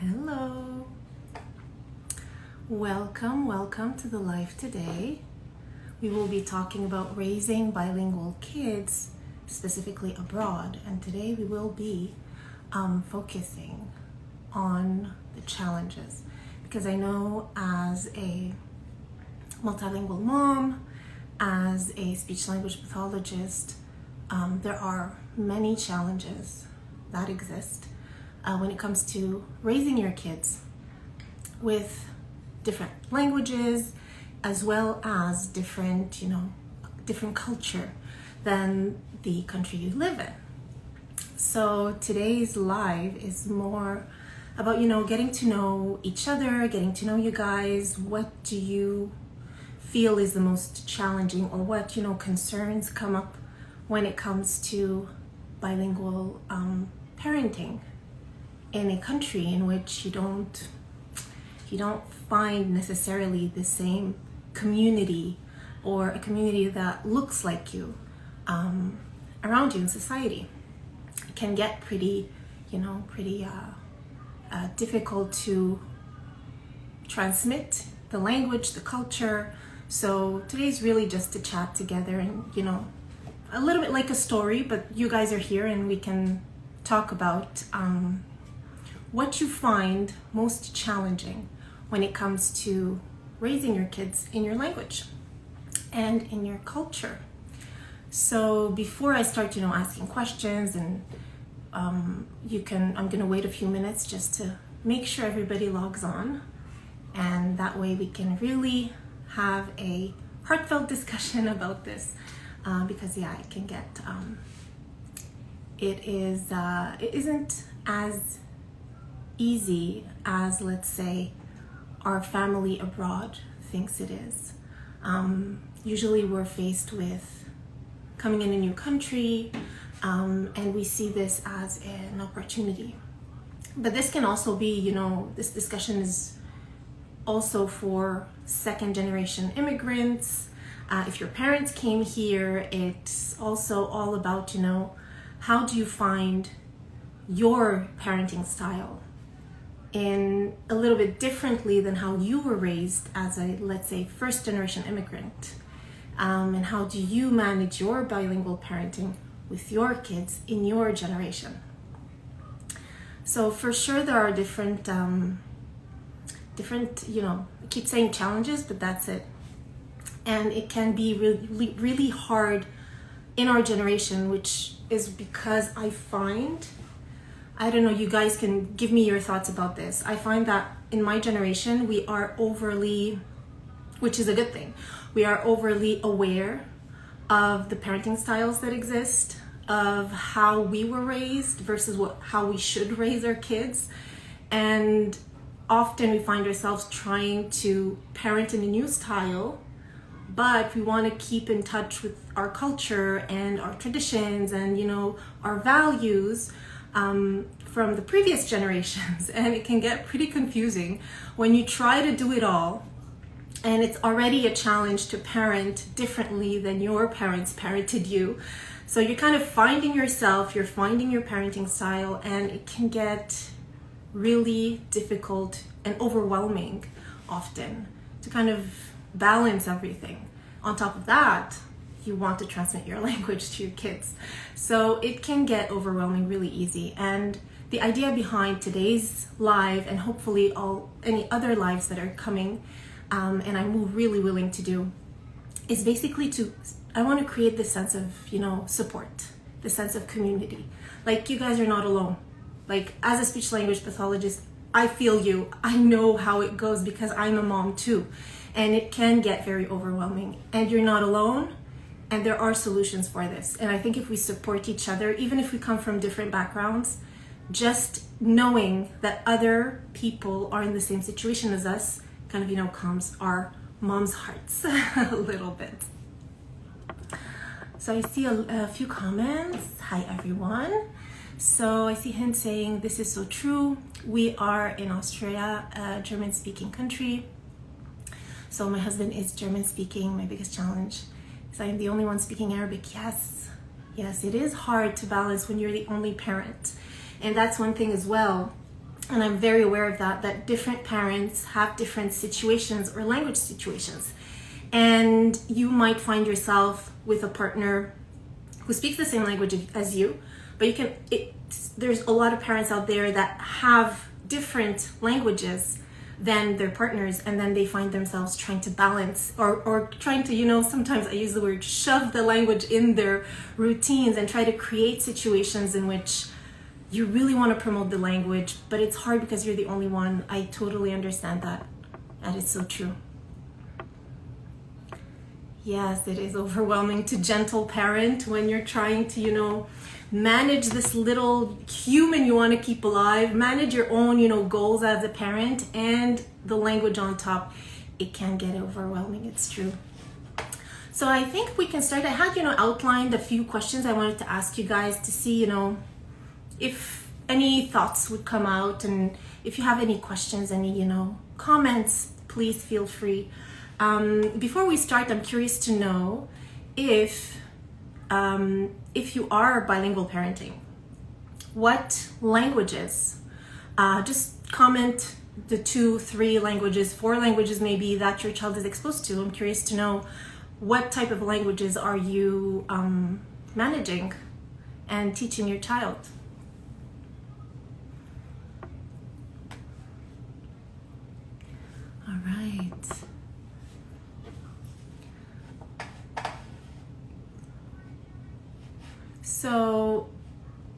Hello. Welcome to the live today. We will be talking about raising bilingual kids, specifically abroad. And today we will be focusing on the challenges, because I know as a multilingual mom, as a speech language pathologist, there are many challenges that exist when it comes to raising your kids with different languages, as well as different culture than the country you live in. So today's live is more about, getting to know each other, getting to know you guys. What do you feel is the most challenging, or what, concerns come up when it comes to bilingual parenting in a country in which you don't find necessarily the same community, or a community that looks like you around you in society. It can get pretty difficult to transmit the language, the culture. So today's really just to chat together and, a little bit like a story, but you guys are here and we can talk about what you find most challenging when it comes to raising your kids in your language and in your culture. So before I start, asking questions, and I'm gonna wait a few minutes just to make sure everybody logs on, and that way we can really have a heartfelt discussion about this, because it can get it isn't as easy as, let's say, our family abroad thinks it is. Usually we're faced with coming in a new country, and we see this as an opportunity. But this can also be, this discussion is also for second generation immigrants. If your parents came here, it's also all about, how do you find your parenting style in a little bit differently than how you were raised as a, let's say, first generation immigrant, and how do you manage your bilingual parenting with your kids in your generation. So for sure there are different I keep saying challenges, but that's it. And it can be really, really hard in our generation, which is because I find, I don't know, you guys can give me your thoughts about this. I find that in my generation, we are overly, which is a good thing, we are overly aware of the parenting styles that exist, of how we were raised versus how we should raise our kids. And often we find ourselves trying to parent in a new style, but we want to keep in touch with our culture and our traditions and, our values from the previous generations. And it can get pretty confusing when you try to do it all, and it's already a challenge to parent differently than your parents parented you. So you're kind of finding yourself, you're finding your parenting style, and it can get really difficult and overwhelming often to kind of balance everything. On top of that, you want to transmit your language to your kids. So it can get overwhelming really easy. And the idea behind today's live, and hopefully any other lives that are coming, and I'm really willing to do, is basically I want to create this sense of, support, the sense of community. Like, you guys are not alone. Like, as a speech language pathologist, I feel you. I know how it goes because I'm a mom too. And it can get very overwhelming. And you're not alone. And there are solutions for this. And I think if we support each other, even if we come from different backgrounds, just knowing that other people are in the same situation as us kind of, calms our mom's hearts a little bit. So I see a few comments. Hi, everyone. So I see him saying, this is so true. We are in Australia, a German-speaking country. So my husband is German-speaking. My biggest challenge is I am the only one speaking Arabic. Yes, it is hard to balance when you're the only parent. And that's one thing as well. and I'm very aware of that different parents have different situations or language situations. And you might find yourself with a partner who speaks the same language as you, but there's a lot of parents out there that have different languages than their partners, and then they find themselves trying to balance or trying to, sometimes I use the word shove the language in their routines and try to create situations in which you really want to promote the language, but it's hard because you're the only one. I totally understand that. That is so true. Yes, it is overwhelming to gentle parent when you're trying to, manage this little human you want to keep alive, manage your own, goals as a parent, and the language on top. It can get overwhelming, it's true. So I think we can start. I had, outlined a few questions I wanted to ask you guys to see, if any thoughts would come out, and if you have any questions, any, comments, please feel free. Before we start, I'm curious to know if you are bilingual parenting, what languages, just comment the 2, 3 languages, 4 languages maybe that your child is exposed to. I'm curious to know what type of languages are you managing and teaching your child. All right. So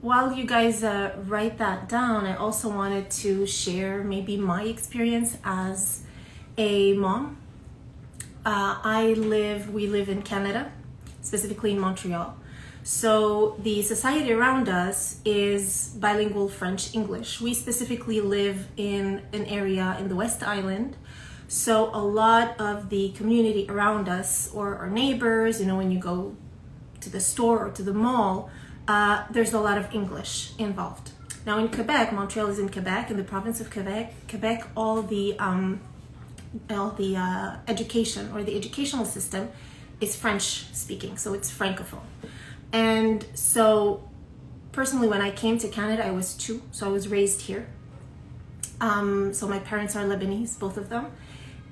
while you guys write that down, I also wanted to share maybe my experience as a mom. We live in Canada, specifically in Montreal. So the society around us is bilingual French-English. We specifically live in an area in the West Island. So a lot of the community around us, or our neighbors, when you go to the store or to the mall, there's a lot of English involved. Now in Quebec, Montreal is in Quebec, in the province of Quebec, all the education or the educational system is French speaking, so it's francophone. And so personally, when I came to Canada, I was 2, so I was raised here. So my parents are Lebanese, both of them,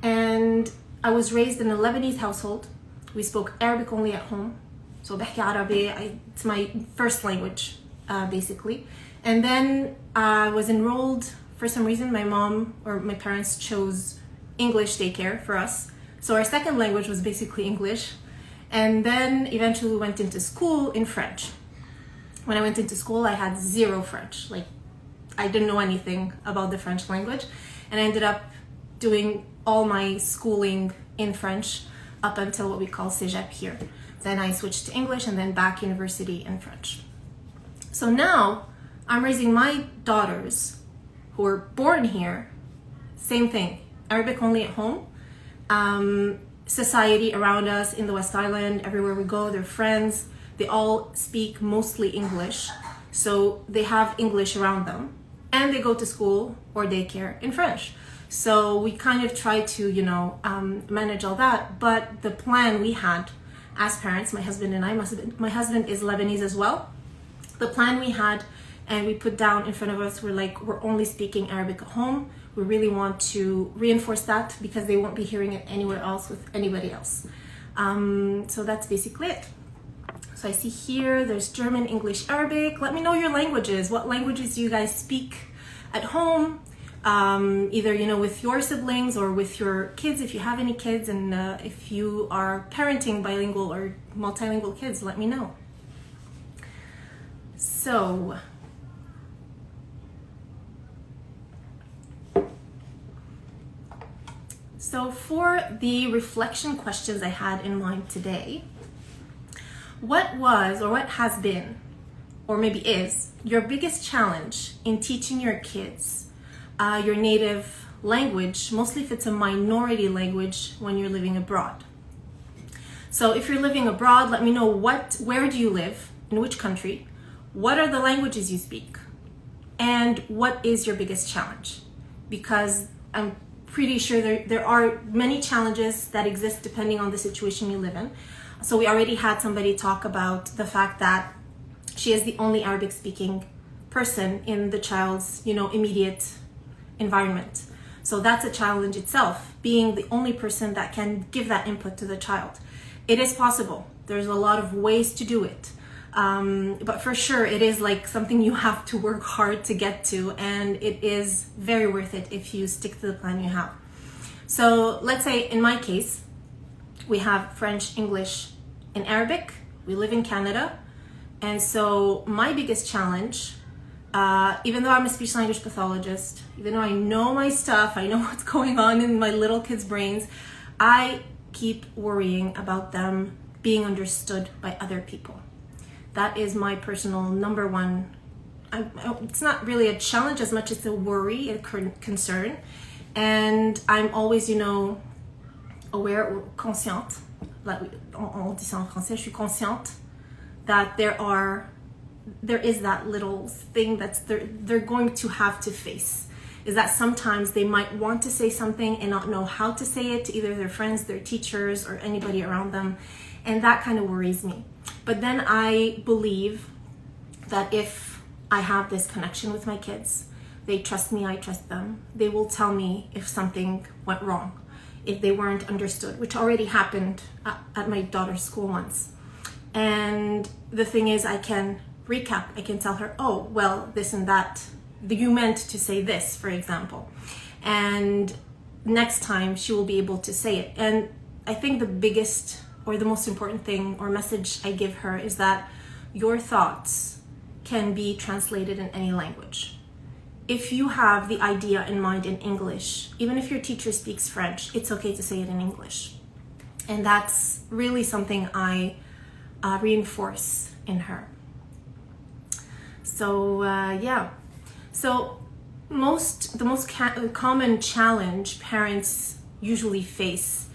and I was raised in a Lebanese household. We spoke Arabic only at home. So بحكي عربي, it's my first language, basically. And then I was enrolled, for some reason, my mom or my parents chose English daycare for us. So our second language was basically English. And then eventually we went into school in French. When I went into school, I had 0 French. I didn't know anything about the French language. And I ended up doing all my schooling in French up until what we call cégep here. Then I switched to English, and then back university in French. So now I'm raising my daughters who were born here, same thing, Arabic only at home. Society around us in the West Island, everywhere we go, they're friends, they all speak mostly English. So they have English around them, and they go to school or daycare in French. So we kind of try to, manage all that. But the plan we had as parents, my husband and I, my husband is Lebanese as well. The plan we had, and we put down in front of us, we're only speaking Arabic at home. We really want to reinforce that because they won't be hearing it anywhere else with anybody else. So that's basically it. So I see here, there's German, English, Arabic. Let me know your languages. What languages do you guys speak at home? Either, with your siblings or with your kids, if you have any kids, and if you are parenting bilingual or multilingual kids, let me know. So, for the reflection questions I had in mind today, what was, or what has been, or maybe is, your biggest challenge in teaching your kids your native language, mostly if it's a minority language when you're living abroad? So if you're living abroad, let me know where do you live, in which country, what are the languages you speak, and what is your biggest challenge? Because I'm pretty sure there are many challenges that exist depending on the situation you live in. So we already had somebody talk about the fact that she is the only Arabic speaking person in the child's, immediate environment. So that's a challenge itself, being the only person that can give that input to the child. It is possible. There's a lot of ways to do it. But for sure, it is like something you have to work hard to get to, and it is very worth it if you stick to the plan you have. So let's say in my case, we have French, English, and Arabic. We live in Canada. And so my biggest challenge, even though I'm a speech language pathologist, even though I know my stuff, I know what's going on in my little kids' brains, I keep worrying about them being understood by other people. That is my personal number one. It's not really a challenge as much as a worry, a concern. And I'm always, aware or consciente. On dit ça en français, je suis consciente that there is that little thing that's they're going to have to face. Is that sometimes they might want to say something and not know how to say it to either their friends, their teachers, or anybody around them. And that kind of worries me. But then I believe that if I have this connection with my kids, they trust me, I trust them, they will tell me if something went wrong, if they weren't understood, which already happened at my daughter's school once. And the thing is, I can recap, I can tell her, oh, well, this and that, you meant to say this, for example. And next time she will be able to say it. And I think the biggest or the most important thing or message I give her is that your thoughts can be translated in any language. If you have the idea in mind in English, even if your teacher speaks French, it's okay to say it in English. And that's really something I reinforce in her. So yeah. So the most common challenge parents usually face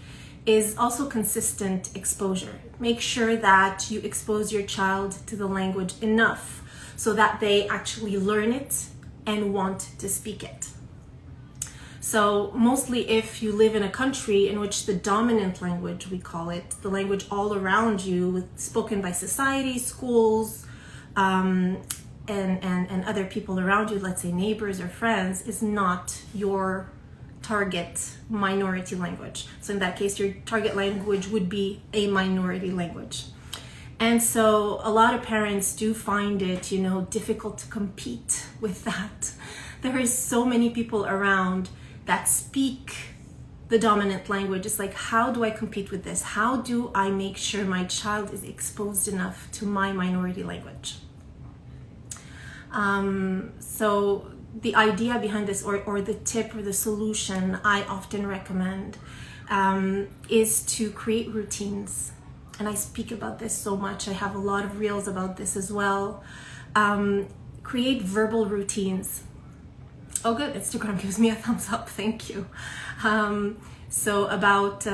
is also consistent exposure. Make sure that you expose your child to the language enough so that they actually learn it and want to speak it. So mostly if you live in a country in which the dominant language, we call it, the language all around you, spoken by society, schools, and other people around you, let's say neighbors or friends, is not your target minority language. So in that case, your target language would be a minority language. And so a lot of parents do find it, difficult to compete with that. There is so many people around that speak the dominant language. It's like, how do I compete with this? How do I make sure my child is exposed enough to my minority language? So the idea behind this, or the tip or the solution I often recommend, is to create routines. And I speak about this so much. I have a lot of reels about this as well. Create verbal routines. Oh good, Instagram gives me a thumbs up, thank you. So about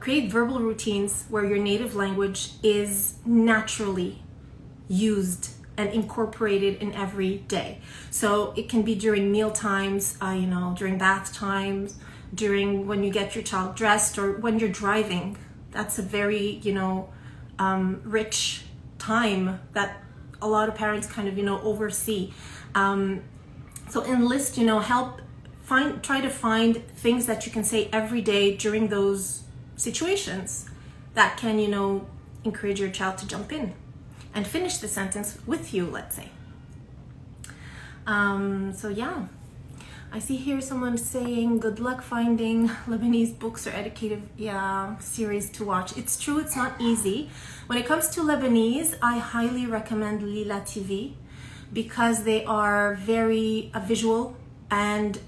create verbal routines where your native language is naturally used and incorporated in every day. So it can be during meal times, during bath times, during when you get your child dressed, or when you're driving. That's a very, rich time that a lot of parents kind of, oversee. So enlist, try to find things that you can say every day during those situations that can, encourage your child to jump in and finish the sentence with you, let's say. So yeah, I see here someone saying, good luck finding Lebanese books or educative series to watch. It's true, it's not easy. When it comes to Lebanese, I highly recommend Lila TV because they are very visual, and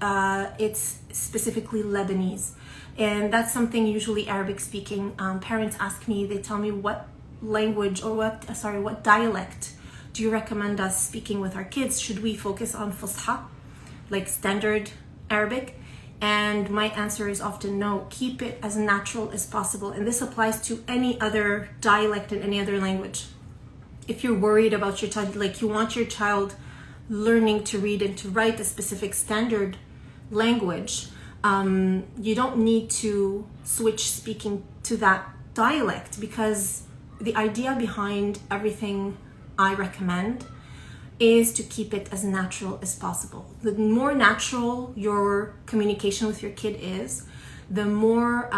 it's specifically Lebanese. And that's something usually Arabic speaking parents ask me. They tell me, what language or what dialect do you recommend us speaking with our kids? Should we focus on Fusha, like standard Arabic? And my answer is often no. Keep it as natural as possible. And this applies to any other dialect in any other language. If you're worried about your child, like you want your child learning to read and to write a specific standard language, you don't need to switch speaking to that dialect, because the idea behind everything I recommend is to keep it as natural as possible. The more natural your communication with your kid is, the more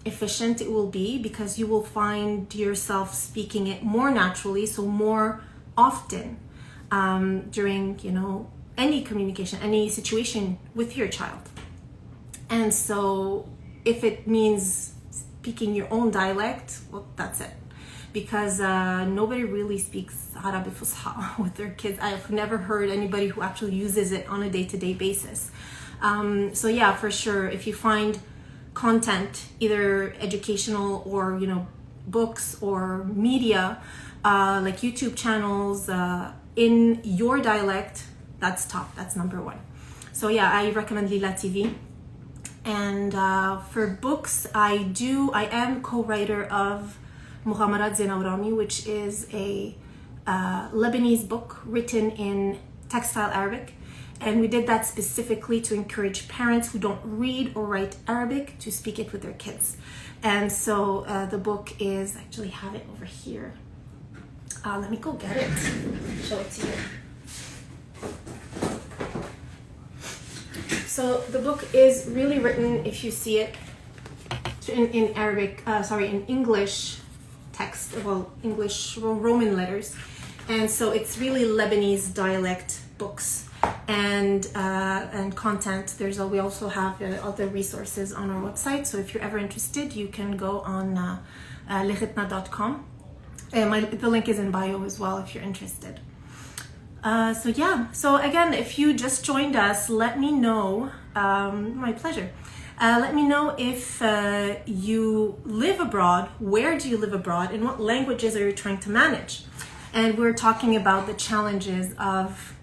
efficient it will be, because you will find yourself speaking it more naturally, so more often during, you know, any communication, any situation with your child. And so if it means speaking your own dialect, well, that's it. Because nobody really speaks Arabic Fusha with their kids. I've never heard anybody who actually uses it on a day-to-day basis. So yeah, for sure, if you find content, either educational or, you know, books or media, like YouTube channels in your dialect, that's top, that's number one. So yeah, I recommend Lila TV. And for books, I am co-writer of Mughamarat Zainawrami, which is a Lebanese book written in textile Arabic. And we did that specifically to encourage parents who don't read or write Arabic to speak it with their kids. And so the book is, I actually have it over here. Let me go get it, show it to you. So the book is really written, if you see it, in Arabic, in English text, well, English Roman letters. And so it's really Lebanese dialect books and content. We also have other resources on our website. So if you're ever interested, you can go on lehitna.com. The link is in bio as well if you're interested. So yeah, so again, if you just joined us, let me know, my pleasure. Let me know if you live abroad, where do you live abroad, and what languages are you trying to manage? And we're talking about the challenges of,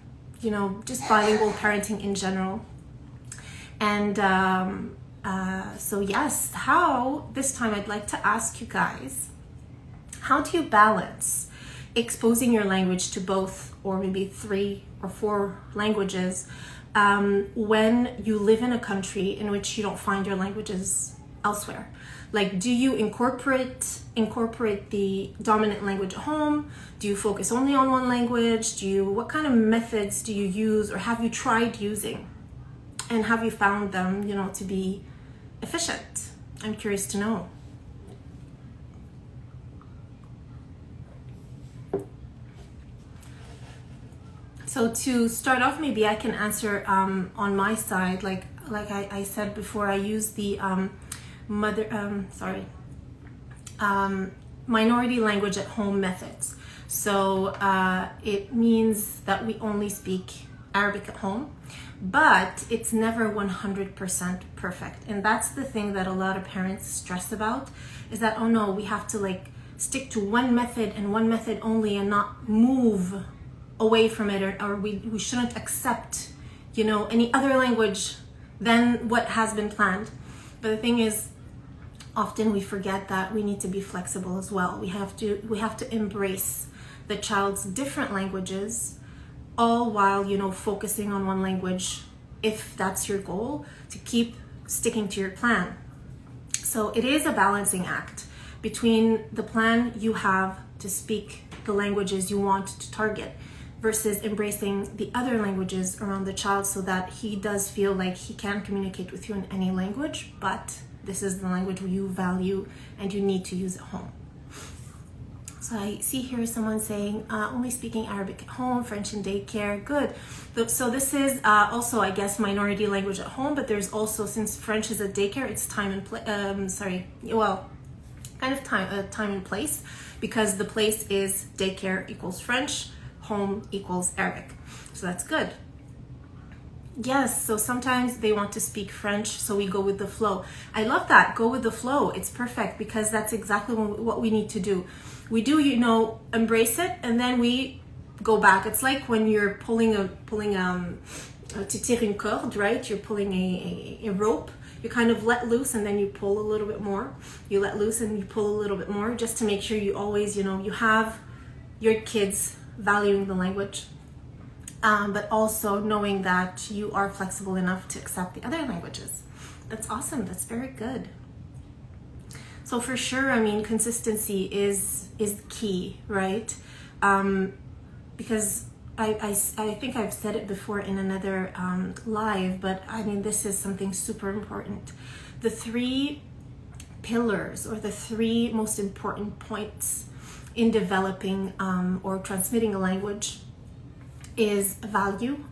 you know, just bilingual parenting in general. And so yes, this time I'd like to ask you guys, how do you balance exposing your language to both or maybe 3 or 4 languages when you live in a country in which you don't find your languages elsewhere? Like, do you incorporate the dominant language at home? Do you focus only on one language? What kind of methods do you use, or have you tried using? And have you found them, you know, to be efficient? I'm curious to know. So to start off, maybe I can answer on my side, like I said before, I use the minority language at home methods. So it means that we only speak Arabic at home, but it's never 100% perfect. And that's the thing that a lot of parents stress about, is that, oh no, we have to like stick to one method and one method only and not move away from it, or we shouldn't accept, you know, any other language than what has been planned. But the thing is, often we forget that we need to be flexible as well. We have to embrace the child's different languages, all while, you know, focusing on one language, if that's your goal, to keep sticking to your plan. So it is a balancing act between the plan you have to speak the languages you want to target versus embracing the other languages around the child, so that he does feel like he can communicate with you in any language, but this is the language you value and you need to use at home. So I see here someone saying only speaking Arabic at home, French in daycare. Good. So this is also, I guess, minority language at home, but there's also, since French is at daycare, it's time and time and place, because the place is daycare equals French, home equals Arabic. So that's good. Yes, so sometimes they want to speak French, so we go with the flow. I love that. Go with the flow. It's perfect, because that's exactly what we need to do. We do, you know, embrace it, and then we go back. It's like when you're pulling to tirer une corde, right? You're pulling a rope. You kind of let loose, and then you pull a little bit more. You let loose and you pull a little bit more, just to make sure you always, you know, you have your kids valuing the language, but also knowing that you are flexible enough to accept the other languages. That's awesome. That's very good. So for sure, I mean, consistency is key, right? Because I think I've said it before in another live, but I mean, this is something super important. The three pillars, or the three most important points in developing or transmitting a language, is value,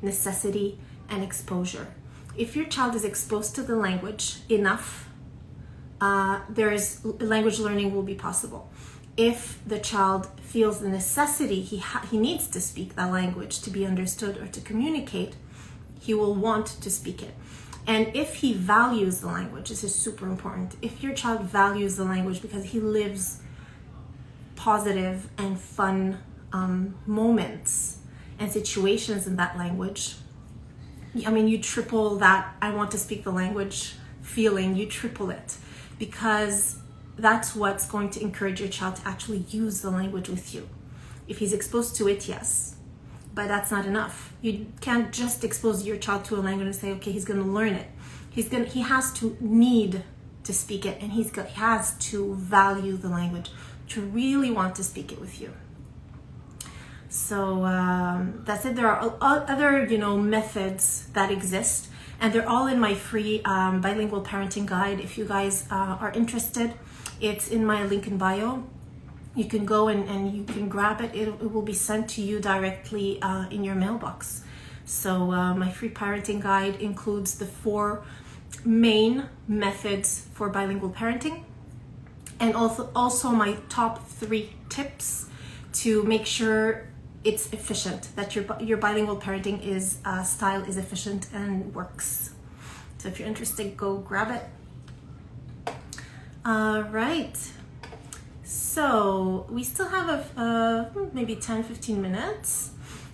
necessity, and exposure. If your child is exposed to the language enough, language learning will be possible. If the child feels the necessity, he needs to speak that language to be understood or to communicate, he will want to speak it. And if he values the language, this is super important. If your child values the language because he lives positive and fun moments and situations in that language, I mean, you triple that I want to speak the language feeling, you triple it, because that's what's going to encourage your child to actually use the language with you. If he's exposed to it, yes, but that's not enough. You can't just expose your child to a language and say, okay, he's going to learn it. He has to need to speak it, and he has to value the language to really want to speak it with you. So that's it. There are other, methods that exist, and they're all in my free bilingual parenting guide. If you guys are interested, it's in my link in bio. You can go and you can grab it. It will be sent to you directly in your mailbox. So my free parenting guide includes the 4 main methods for bilingual parenting, and also my top 3 tips to make sure it's efficient, that your bilingual parenting style is efficient and works. So if you're interested, go grab it. All right. So we still have maybe 10-15 minutes.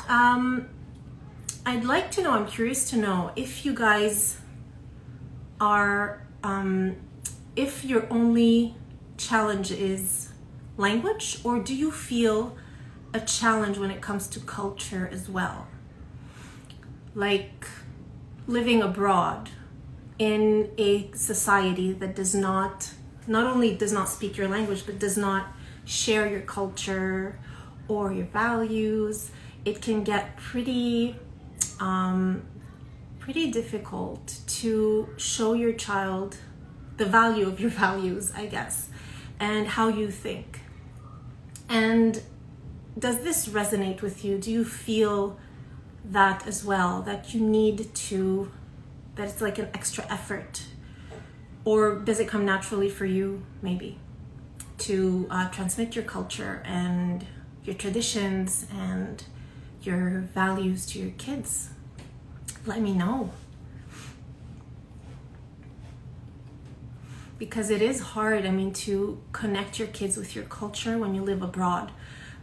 I'd like to know, I'm curious to know if you guys are, if your only challenge is language, or do you feel a challenge when it comes to culture as well? Like living abroad in a society that not only does not speak your language, but does not share your culture or your values. It can get pretty difficult to show your child the value of your values, I guess, and how you think. And does this resonate with you? Do you feel that as well, that you need to, that it's like an extra effort? Or does it come naturally for you, maybe, to transmit your culture and your traditions and your values to your kids? Let me know. Because it is hard, I mean, to connect your kids with your culture when you live abroad,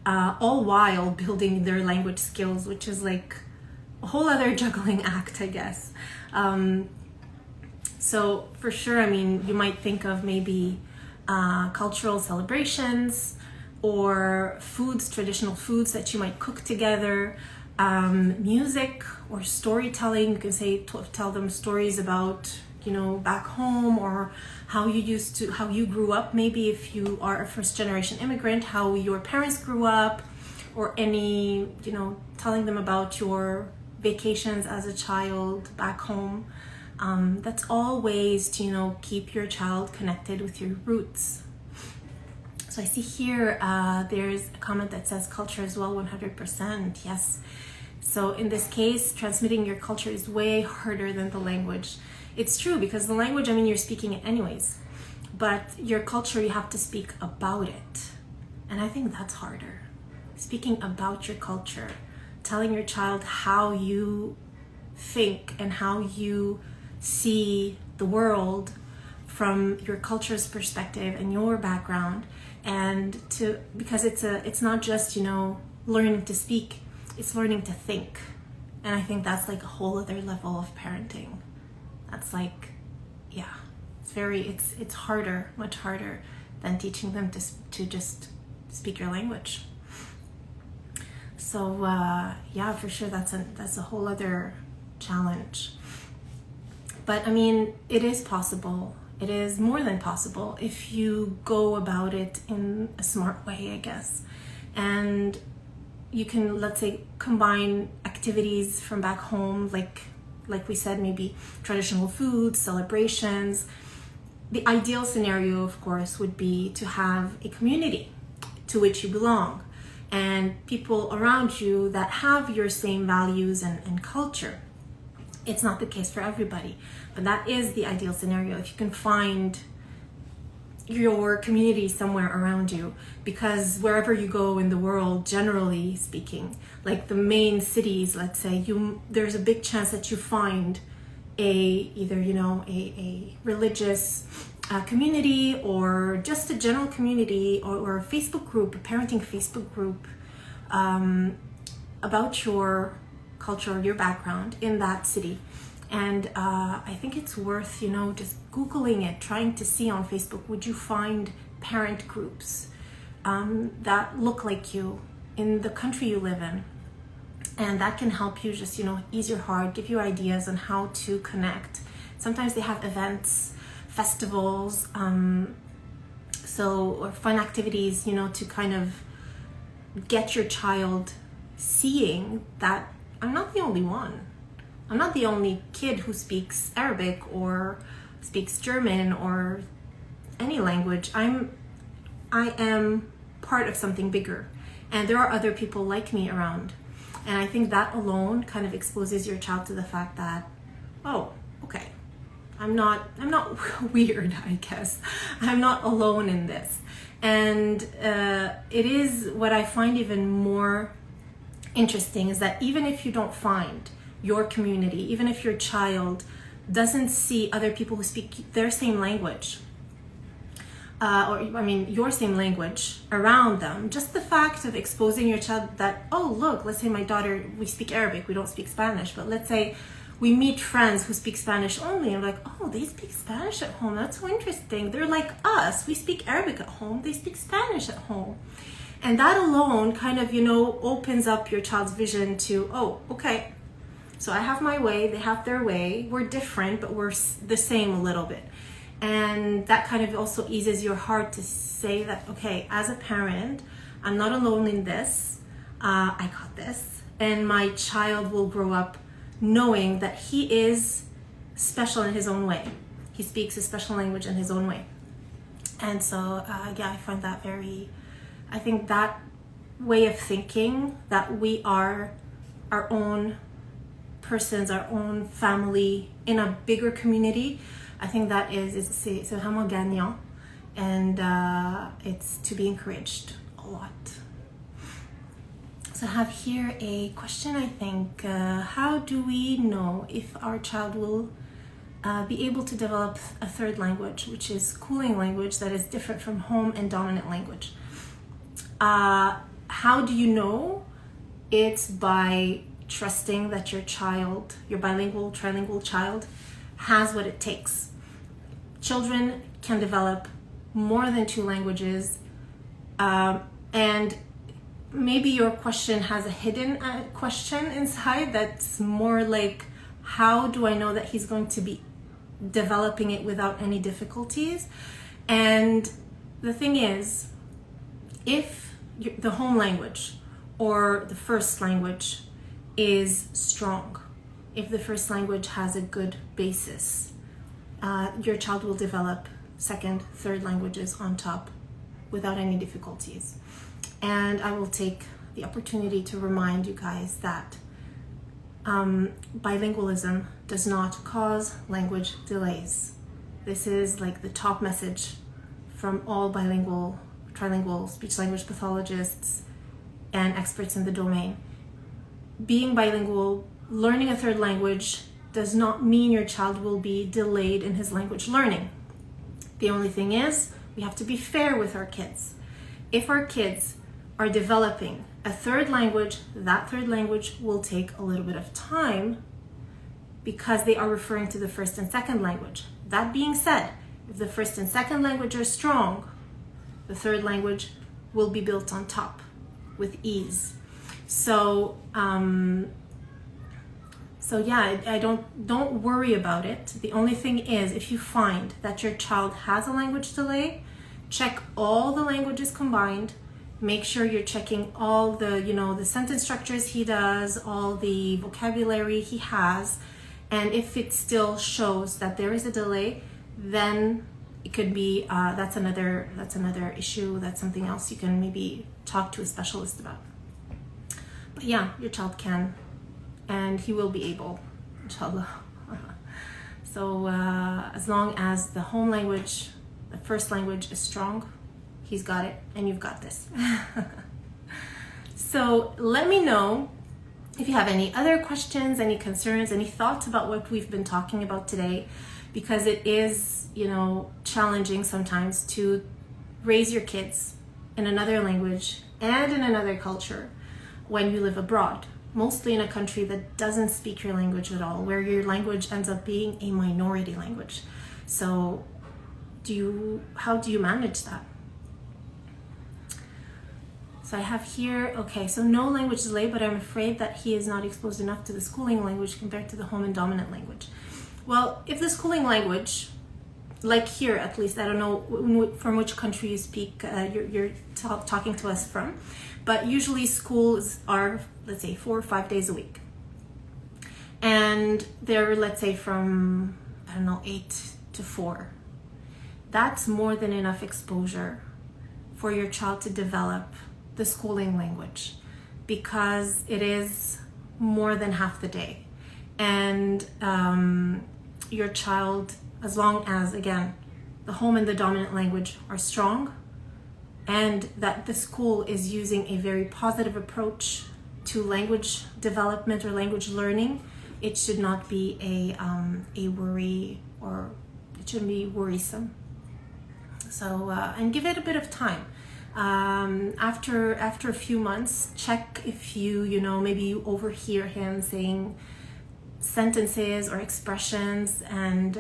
all while building their language skills, which is like a whole other juggling act, I guess. So for sure, I mean, you might think of maybe cultural celebrations or foods, traditional foods that you might cook together, music or storytelling. You can tell them stories about, back home, or how you grew up, maybe if you are a first generation immigrant, how your parents grew up, or any, telling them about your vacations as a child back home. That's all ways to, keep your child connected with your roots. So I see here, there's a comment that says culture as well, 100%, yes. So in this case, transmitting your culture is way harder than the language. It's true, because the language, I mean, you're speaking it anyways, but your culture, you have to speak about it. And I think that's harder. Speaking about your culture, telling your child how you think and how you see the world from your culture's perspective and your background, and because it's not just, learning to speak, it's learning to think. And I think that's like a whole other level of parenting. That's like, yeah, it's harder, much harder than teaching them to just speak your language. So yeah, for sure, that's a whole other challenge. But I mean, it is possible. It is more than possible if you go about it in a smart way, I guess. And you can, let's say, combine activities from back home, like we said, maybe traditional foods, celebrations. The ideal scenario, of course, would be to have a community to which you belong and people around you that have your same values and culture. It's not the case for everybody, but that is the ideal scenario. If you can find your community somewhere around you, because wherever you go in the world, generally speaking, like the main cities, let's say, there's a big chance that you find either a religious community, or just a general community, or a Facebook group, a parenting Facebook group, about your culture, your background in that city. And I think it's worth, just Googling it, trying to see on Facebook, would you find parent groups that look like you in the country you live in? And that can help you just, ease your heart, give you ideas on how to connect. Sometimes they have events, festivals, or fun activities, to kind of get your child seeing that I'm not the only one. I'm not the only kid who speaks Arabic or speaks German or any language. I am part of something bigger, and there are other people like me around. And I think that alone kind of exposes your child to the fact that, oh, okay, I'm not weird, I guess. I'm not alone in this. And it is what I find even more interesting is that even if you don't find your community, even if your child doesn't see other people who speak their same language, your same language around them, just the fact of exposing your child that, oh, look, let's say my daughter, we speak Arabic, we don't speak Spanish, but let's say we meet friends who speak Spanish only, and we're like, oh, they speak Spanish at home, that's so interesting. They're like us, we speak Arabic at home, they speak Spanish at home. And that alone kind of, opens up your child's vision to, oh, okay, so I have my way, they have their way, we're different, but we're the same a little bit. And that kind of also eases your heart to say that, okay, as a parent, I'm not alone in this, I got this. And my child will grow up knowing that he is special in his own way. He speaks a special language in his own way. And so, I find that I think that way of thinking, that we are our own persons, our own family in a bigger community, I think that c'est vraiment gagnant, and it's to be encouraged a lot. So I have here a question, I think. How do we know if our child will be able to develop a third language, which is cooling language that is different from home and dominant language? How do you know? It's by trusting that your child, your bilingual, trilingual child, has what it takes. Children can develop more than 2 languages, and maybe your question has a hidden question inside that's more like, how do I know that he's going to be developing it without any difficulties? And the thing is, if the home language or the first language is strong, if the first language has a good basis, your child will develop second, third languages on top without any difficulties. And I will take the opportunity to remind you guys that bilingualism does not cause language delays. This is like the top message from all bilingual, trilingual speech language pathologists and experts in the domain. Being bilingual, learning a third language, does not mean your child will be delayed in his language learning. The only thing is, we have to be fair with our kids. If our kids are developing a third language, that third language will take a little bit of time because they are referring to the first and second language. That being said, if the first and second language are strong, the third language will be built on top with ease. So I don't worry about it. The only thing is, if you find that your child has a language delay, check all the languages combined, make sure you're checking all the, the sentence structures he does, all the vocabulary he has. And if it still shows that there is a delay, then it could be, that's another issue. That's something else you can maybe talk to a specialist about. But yeah, your child can, and he will be able, inshallah. So as long as the home language, the first language is strong, he's got it, and you've got this. So let me know if you have any other questions, any concerns, any thoughts about what we've been talking about today, because it is, challenging sometimes to raise your kids in another language and in another culture when you live abroad, mostly in a country that doesn't speak your language at all, where your language ends up being a minority language. So how do you manage that? So I have here, okay, so no language delay, but I'm afraid that he is not exposed enough to the schooling language compared to the home and dominant language. Well, if the schooling language, like here at least, I don't know from which country you speak, you're talking to us from, but usually schools are, let's say, 4 or 5 days a week. And they're, let's say, from, 8 to 4. That's more than enough exposure for your child to develop the schooling language, because it is more than half the day. And your child, as long as, again, the home and the dominant language are strong, and that the school is using a very positive approach to language development or language learning, it should not be a worry, or it shouldn't be worrisome. So, and give it a bit of time. After a few months, check if maybe you overhear him saying sentences or expressions, and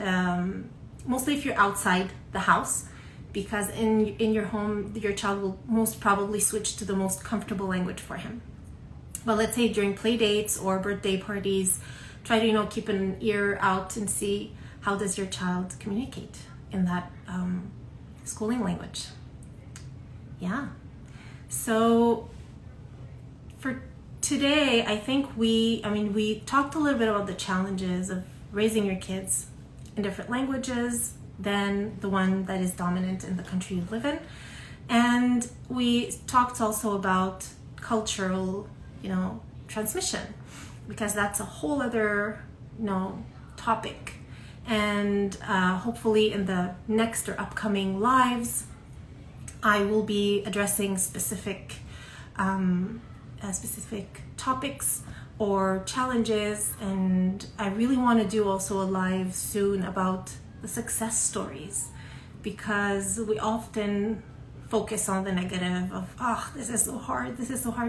mostly if you're outside the house, because in your home, your child will most probably switch to the most comfortable language for him. But let's say during play dates or birthday parties, try to keep an ear out and see how does your child communicate in that schooling language. Yeah. So for today, I think we talked a little bit about the challenges of raising your kids in different languages than the one that is dominant in the country you live in. And we talked also about cultural, transmission, because that's a whole other, topic. And hopefully in the next or upcoming lives, I will be addressing specific topics or challenges, and I really want to do also a live soon about the success stories, because we often focus on the negative of, this is so hard,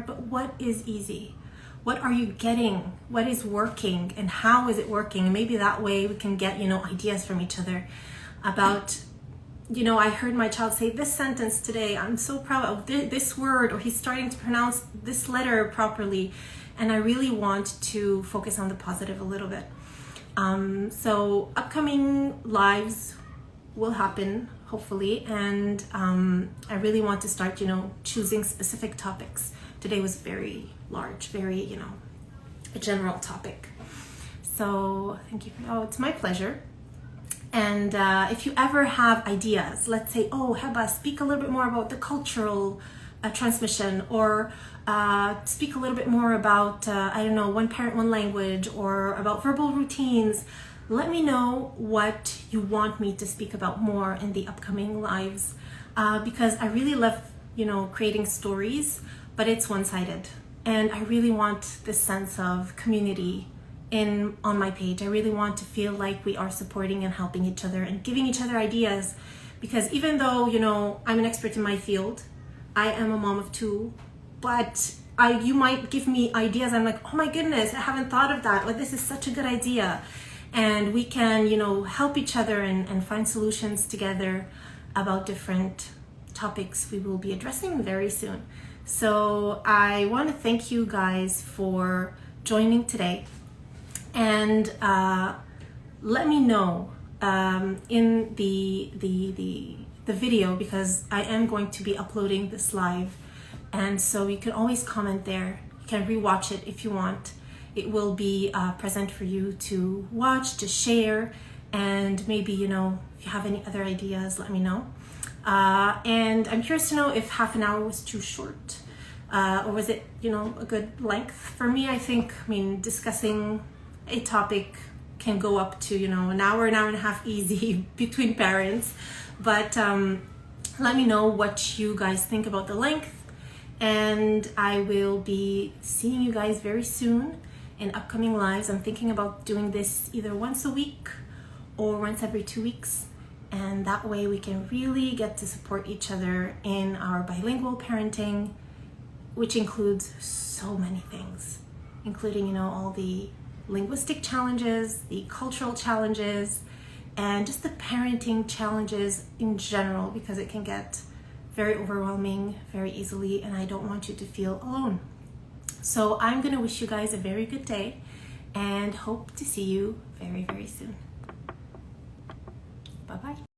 but what is easy? What are you getting? What is working, and how is it working? And maybe that way we can get, ideas from each other about, I heard my child say this sentence today, I'm so proud of this word, or he's starting to pronounce this letter properly. And I really want to focus on the positive a little bit. So upcoming lives will happen, hopefully. And I really want to start, choosing specific topics. Today was very large, very, a general topic. So thank you. It's my pleasure. And if you ever have ideas, let's say, Heba, speak a little bit more about the cultural transmission, or speak a little bit more about, one parent, one language, or about verbal routines, let me know what you want me to speak about more in the upcoming lives, because I really love, creating stories, but it's one-sided. And I really want this sense of community on my page. I really want to feel like we are supporting and helping each other and giving each other ideas, because even though, I'm an expert in my field, I am a mom of 2, but you might give me ideas. I'm like, oh my goodness, I haven't thought of that. Like, this is such a good idea. And we can, help each other and find solutions together about different topics we will be addressing very soon. So I want to thank you guys for joining today. And let me know in the video, because I am going to be uploading this live, And so you can always comment there. You can rewatch it if you want. It will be present for you to watch, to share, and maybe, if you have any other ideas, let me know. And I'm curious to know if half an hour was too short, or was it, a good length. For me, I think, discussing a topic can go up to, an hour and a half easy between parents. But let me know what you guys think about the length. And I will be seeing you guys very soon in upcoming lives. I'm thinking about doing this either once a week or once every 2 weeks. And that way we can really get to support each other in our bilingual parenting, which includes so many things, including, all the linguistic challenges, the cultural challenges, and just the parenting challenges in general, because it can get very overwhelming very easily, and I don't want you to feel alone. So I'm gonna wish you guys a very good day and hope to see you very, very soon. Bye-bye.